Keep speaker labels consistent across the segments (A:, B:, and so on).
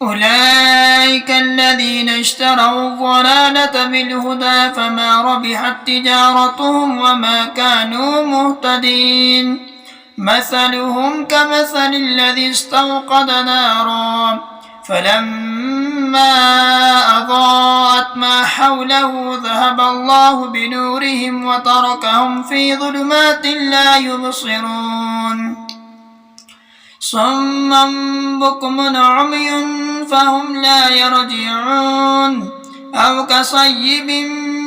A: أولئك الذين اشتروا الضلالة بالهدى فما ربحت تجارتهم وما كانوا مهتدين. مثلهم كمثل الذي استوقد نارا فلما أضاءت ما حوله ذهب الله بنورهم وتركهم في ظلمات لا يبصرون. صما بكم عمي فهم لا يرجعون. أو كصيب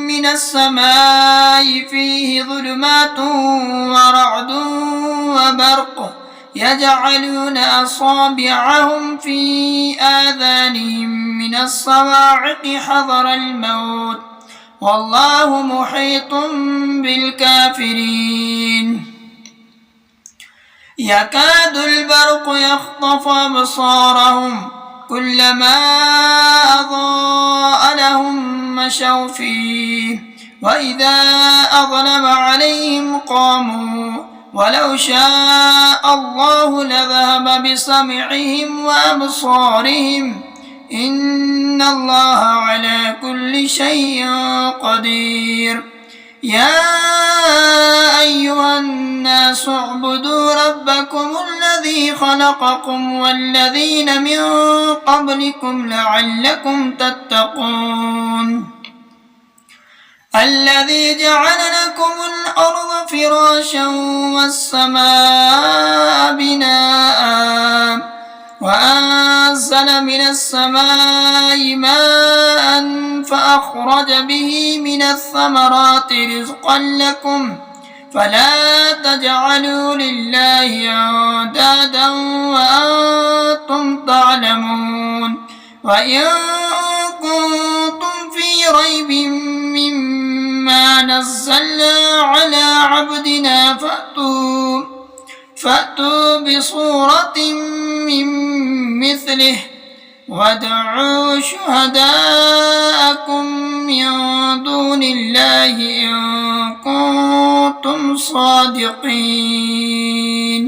A: من السماء فيه ظلمات ورعد وبرق يجعلون أصابعهم في آذانهم من الصواعق حذر الموت والله محيط بالكافرين. يكاد البرق يخطف أبصارهم كلما أضاء لهم مشوا فيه وإذا أظلم عليهم قاموا ولو شاء الله لذهب بسمعهم وأبصارهم إن الله على كل شيء قدير. يا أيها الناس اعبدوا ربكم الذي خلقكم والذين من قبلكم لعلكم تتقون. الذي جعل لكم الأرض فراشا والسماء بناء وأنزل من السماء ماء فأخرج به من الثمرات رزقا لكم فلا تجعلوا لله أندادا وأنتم تعلمون. وإن كنتم في ريب مما نزلنا على عبدنا فأتوا بصورة من مثله وادعوا شهداءكم من دون الله إن كنتم صادقين.